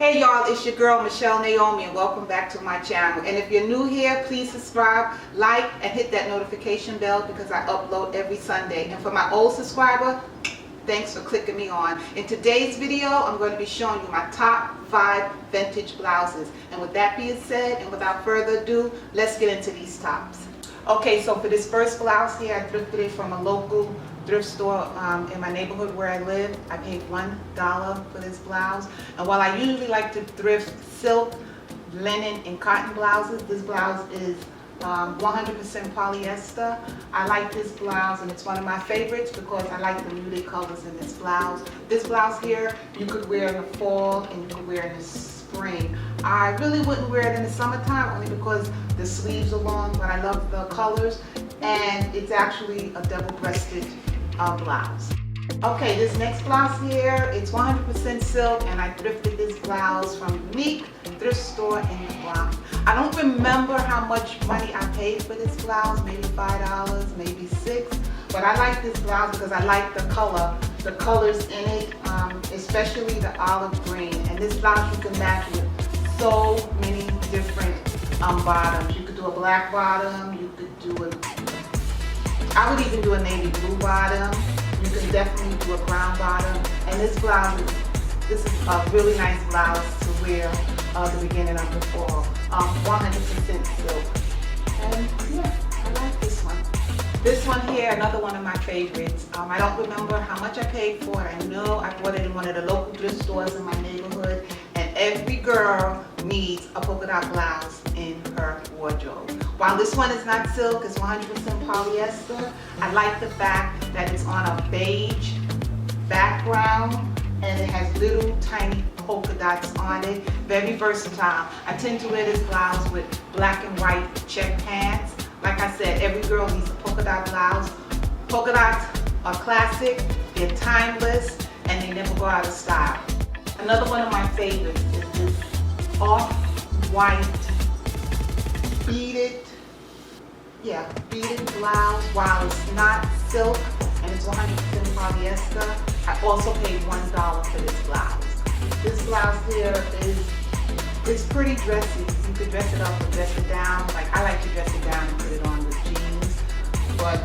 Hey y'all, it's your girl Michele Naomi and welcome back to my channel. And if you're new here, please subscribe, like, and hit that notification bell because I upload every Sunday. And for my old subscriber, thanks for clicking me on. In today's video, I'm going to be showing you my top 5 vintage blouses. And with that being said, and without further ado, let's get into these tops. Okay, so for this first blouse here, I thrifted it from a local thrift store in my neighborhood where I live. I paid $1 for this blouse. And while I usually like to thrift silk, linen, and cotton blouses, this blouse is 100% polyester. I like this blouse and it's one of my favorites because I like the muted colors in this blouse. This blouse here, you could wear in the fall and you could wear in the spring. I really wouldn't wear it in the summertime only because the sleeves are long, but I love the colors and it's actually a double-breasted blouse. Okay, this next blouse here, it's 100% silk and I thrifted this blouse from Unique thrift store in the Bronx. I don't remember how much money I paid for this blouse, maybe $5, maybe $6, but I like this blouse because I like the colors in it, especially the olive green. And this blouse you can match with so many different bottoms. You could do a black bottom, you could do I would even do a navy blue bottom. You can definitely do a brown bottom. And this blouse this is a really nice blouse to wear the beginning of the fall. 100% silk. And yeah, I like this one. This one here, another one of my favorites. I don't remember how much I paid for it. I know I bought it in one of the local thrift stores in my neighborhood. And every girl needs a polka dot blouse in her wardrobe. While this one is not silk, it's 100% polyester. I like the fact that it's on a beige background and it has little tiny polka dots on it. Very versatile. I tend to wear this blouse with black and white check pants. Like I said, every girl needs a polka dot blouse. Polka dots are classic, they're timeless, and they never go out of style. Another one of my favorites is this off-white beaded blouse. While it's not silk and it's 100% polyester, I also paid $1 for this blouse. This blouse here is pretty dressy. You could dress it up or dress it down. Like I like to dress it down and put it on with jeans. But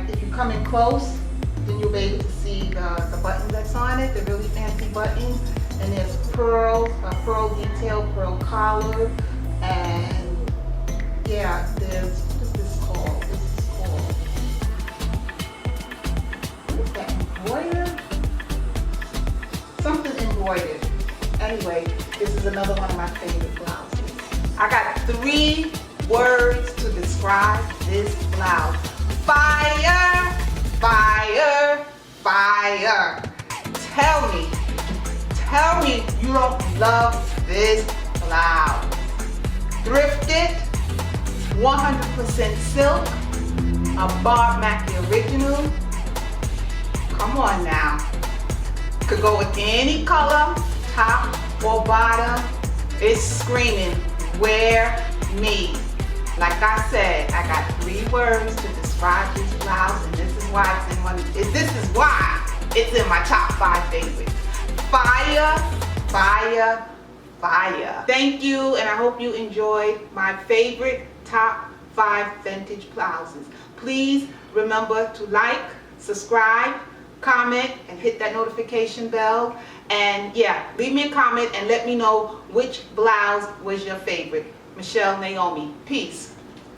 if you come in close, then you'll be able to see the buttons that's on it. They're really fancy buttons. And there's pearls, a pearl detail, pearl collar, and yeah, there's, what is this called? What is that, embroidered? Something embroidered. Anyway, this is another one of my favorite blouses. I got 3 words to describe this blouse. Fire, fire, fire. Tell me you don't love this blouse. Thrifted, 100% silk, a Bob Mackie original. Come on now. Could go with any color, top or bottom. It's screaming, wear me. Like I said, I got 3 words to describe this blouse, and this is why it's in my top 5 favorites. Fire, fire, fire. Thank you, and I hope you enjoyed my favorite top 5 vintage blouses. Please remember to like, subscribe, comment, and hit that notification bell. And yeah, leave me a comment and let me know which blouse was your favorite. Michele Naomi. Peace.